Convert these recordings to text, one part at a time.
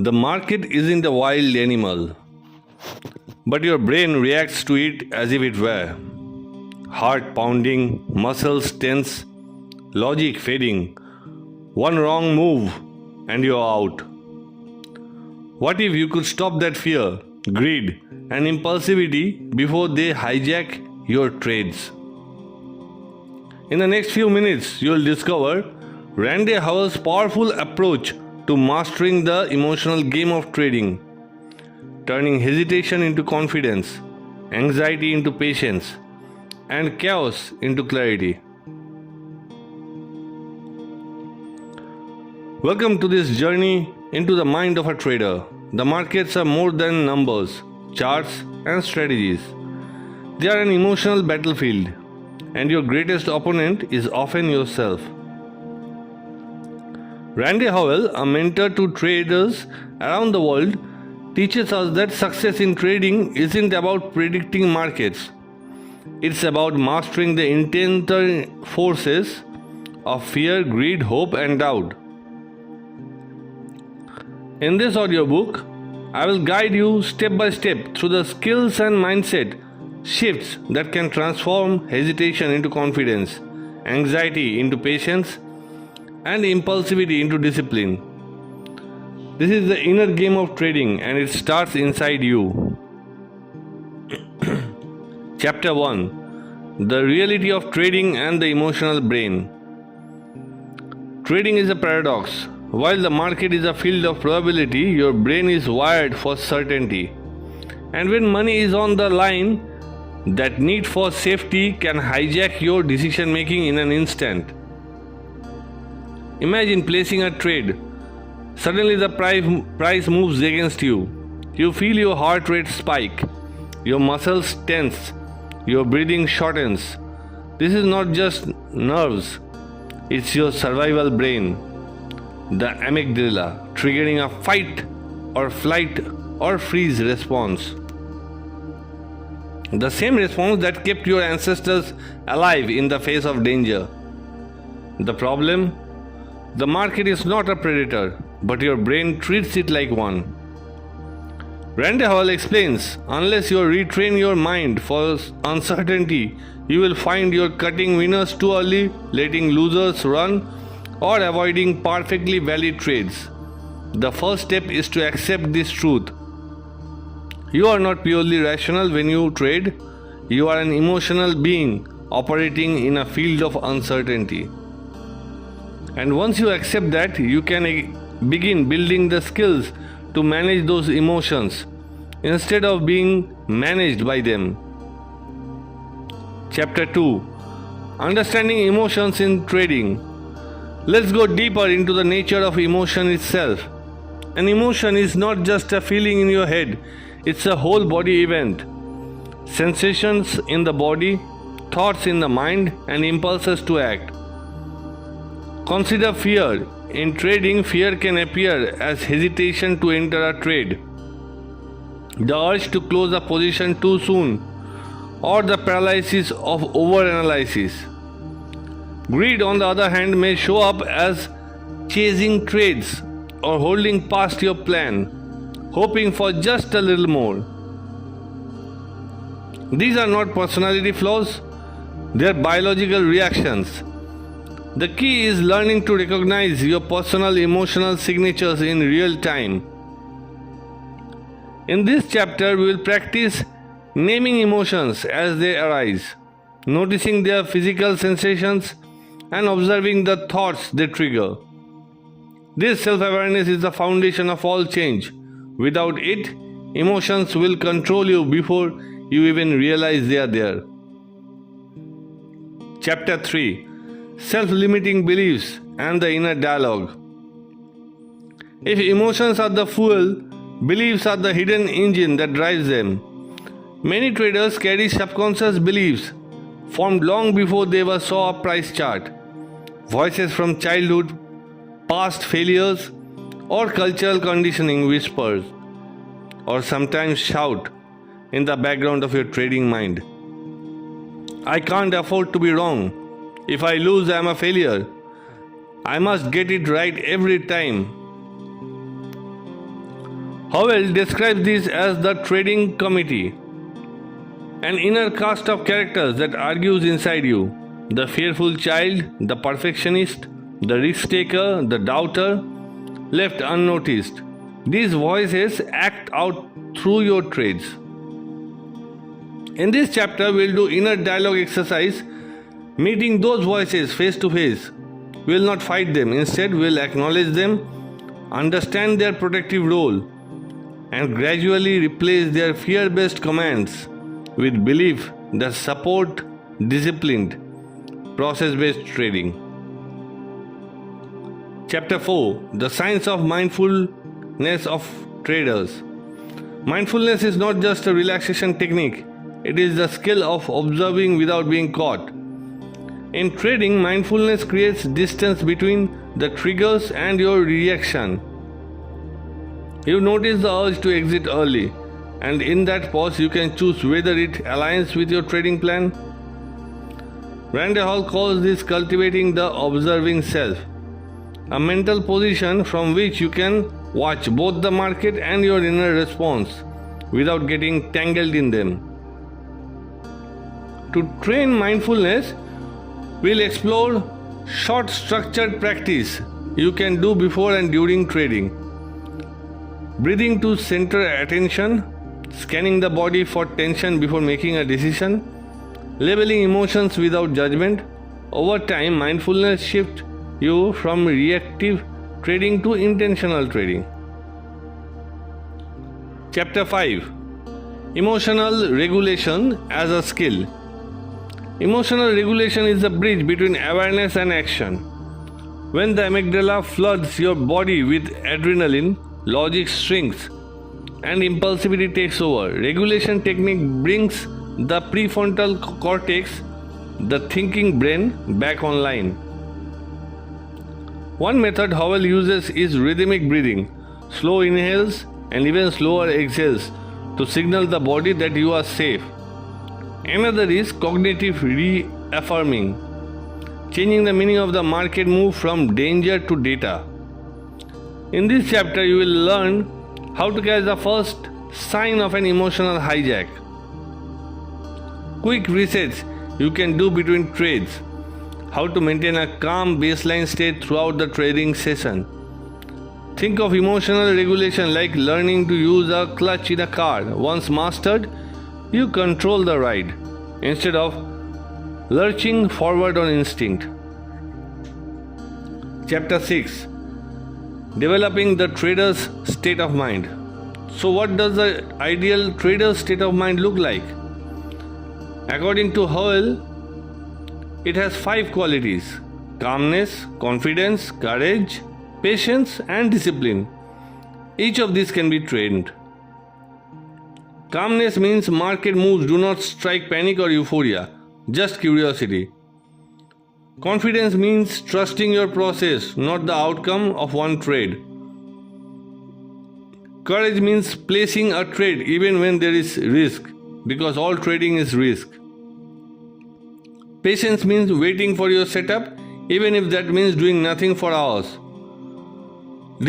The market isn't a wild animal, but your brain reacts to it as if it were. Heart pounding, muscles tense, logic fading. One wrong move and you're out. What if you could stop that fear, greed, and impulsivity before they hijack your trades? In the next few minutes, you'll discover Rande Howell's powerful approach to mastering the emotional game of trading, turning hesitation into confidence, anxiety into patience, and chaos into clarity. Welcome to this journey into the mind of a trader. The markets are more than numbers, charts, and strategies. They are an emotional battlefield, and your greatest opponent is often yourself. Rande Howell, a mentor to traders around the world, teaches us that success in trading isn't about predicting markets. It's about mastering the internal forces of fear, greed, hope, and doubt. In this audiobook, I will guide you step by step through the skills and mindset shifts that can transform hesitation into confidence, anxiety into patience, and impulsivity into discipline. This is the inner game of trading, and it starts inside you. Chapter 1: The Reality of Trading and the Emotional Brain. Trading is a paradox. While the market is a field of probability, your brain is wired for certainty. And when money is on the line, that need for safety can hijack your decision making in an instant. Imagine placing a trade. Suddenly the price moves against you. You feel your heart rate spike. Your muscles tense. Your breathing shortens. This is not just nerves. It's your survival brain, the amygdala, triggering a fight or flight or freeze response. The same response that kept your ancestors alive in the face of danger. The problem? The market is not a predator, but your brain treats it like one. Rande Howell explains, unless you retrain your mind for uncertainty, you will find you're cutting winners too early, letting losers run, or avoiding perfectly valid trades. The first step is to accept this truth. You are not purely rational when you trade. You are an emotional being operating in a field of uncertainty. And once you accept that, you can begin building the skills to manage those emotions instead of being managed by them. Chapter 2: Understanding Emotions in Trading. Let's go deeper into the nature of emotion itself. An emotion is not just a feeling in your head, it's a whole body event. Sensations in the body, thoughts in the mind, and impulses to act. Consider fear. In trading, fear can appear as hesitation to enter a trade, the urge to close a position too soon, or the paralysis of overanalysis. Greed, on the other hand, may show up as chasing trades or holding past your plan, hoping for just a little more. These are not personality flaws, they are biological reactions. The key is learning to recognize your personal emotional signatures in real time. In this chapter, we will practice naming emotions as they arise, noticing their physical sensations, and observing the thoughts they trigger. This self-awareness is the foundation of all change. Without it, emotions will control you before you even realize they are there. Chapter 3: Self-limiting beliefs and the inner dialogue. If emotions are the fuel, beliefs are the hidden engine that drives them. Many traders carry subconscious beliefs formed long before they ever saw a price chart. Voices from childhood, past failures, or cultural conditioning whispers, or sometimes shout in the background of your trading mind. I can't afford to be wrong. If I lose, I am a failure. I must get it right every time. Howell describes this as the trading committee, an inner cast of characters that argues inside you: the fearful child, the perfectionist, the risk taker, the doubter, left unnoticed. These voices act out through your trades. In this chapter, we'll do inner dialogue exercise, meeting those voices face to face. We'll not fight them. Instead, we'll acknowledge them, understand their protective role, and gradually replace their fear-based commands with belief that support disciplined, process-based trading. Chapter 4: The Science of Mindfulness of Traders. Mindfulness is not just a relaxation technique, it is the skill of observing without being caught. In trading, mindfulness creates distance between the triggers and your reaction. You notice the urge to exit early, and in that pause you can choose whether it aligns with your trading plan. Rande Howell calls this cultivating the observing self, a mental position from which you can watch both the market and your inner response without getting tangled in them. To train mindfulness, we'll explore short structured practice you can do before and during trading. Breathing to center attention, scanning the body for tension before making a decision, labeling emotions without judgment. Over time, mindfulness shifts you from reactive trading to intentional trading. Chapter 5: Emotional Regulation as a Skill. Emotional regulation is the bridge between awareness and action. When the amygdala floods your body with adrenaline, logic shrinks and impulsivity takes over. Regulation technique brings the prefrontal cortex, the thinking brain, back online. One method Howell uses is rhythmic breathing, slow inhales and even slower exhales to signal the body that you are safe. Another is cognitive reaffirming, changing the meaning of the market move from danger to data. In this chapter, you will learn how to catch the first sign of an emotional hijack. Quick resets you can do between trades. How to maintain a calm baseline state throughout the trading session. Think of emotional regulation like learning to use a clutch in a car. Once mastered, you control the ride instead of lurching forward on instinct. Chapter 6: Developing the trader's state of mind. So what does the ideal trader's state of mind look like? According to Howell, it has 5 qualities: calmness, confidence, courage, patience, and discipline. Each of these can be trained. Calmness means market moves do not strike panic or euphoria, just curiosity. Confidence means trusting your process, not the outcome of one trade. Courage means placing a trade even when there is risk, because all trading is risk. Patience means waiting for your setup, even if that means doing nothing for hours.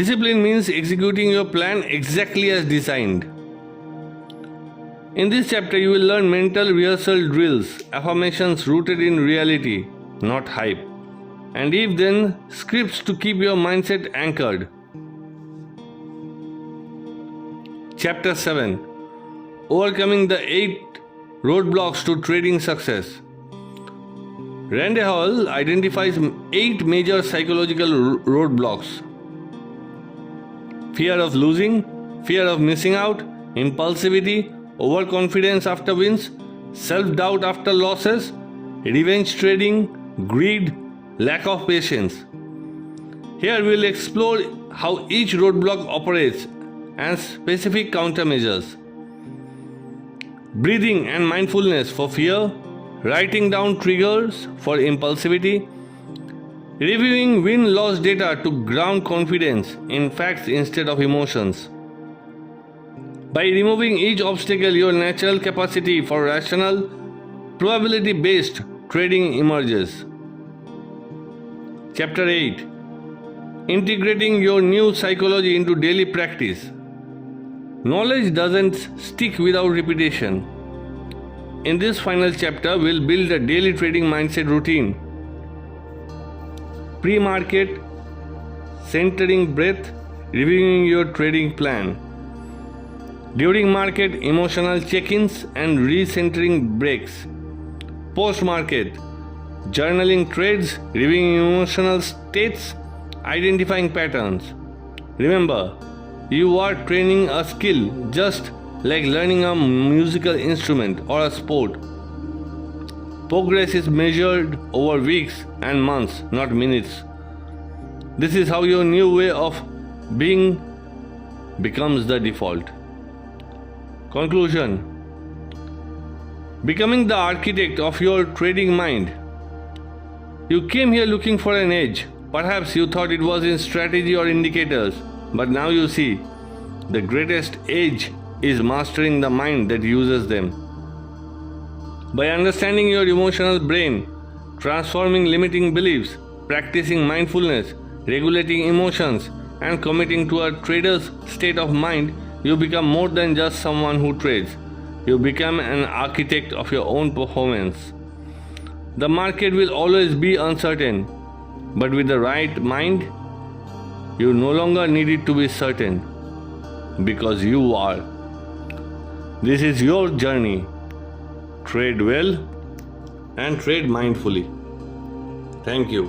Discipline means executing your plan exactly as designed. In this chapter, you will learn mental rehearsal drills, affirmations rooted in reality, not hype, and if then scripts to keep your mindset anchored. Chapter 7: Overcoming the 8 roadblocks to trading success. Rande Howell identifies 8 major psychological roadblocks: fear of losing, fear of missing out, impulsivity, overconfidence after wins, self-doubt after losses, revenge trading, greed, lack of patience. Here we will explore how each roadblock operates and specific countermeasures. Breathing and mindfulness for fear, writing down triggers for impulsivity, reviewing win-loss data to ground confidence in facts instead of emotions. By removing each obstacle, your natural capacity for rational, probability-based trading emerges. Chapter 8: Integrating your new psychology into daily practice. Knowledge doesn't stick without repetition. In this final chapter, we'll build a daily trading mindset routine. Pre-market, centering breath, reviewing your trading plan. During market, emotional check-ins and recentering breaks. Post-market, journaling trades, reviewing emotional states, identifying patterns. Remember, you are training a skill just like learning a musical instrument or a sport. Progress is measured over weeks and months, not minutes. This is how your new way of being becomes the default. Conclusion: becoming the architect of your trading mind. You came here looking for an edge. Perhaps you thought it was in strategy or indicators, but now you see the greatest edge is mastering the mind that uses them. By understanding your emotional brain, transforming limiting beliefs, practicing mindfulness, regulating emotions, and committing to a trader's state of mind, you become more than just someone who trades. You become an architect of your own performance. The market will always be uncertain, but with the right mind, you no longer need it to be certain, because you are. This is your journey. Trade well and trade mindfully. Thank you.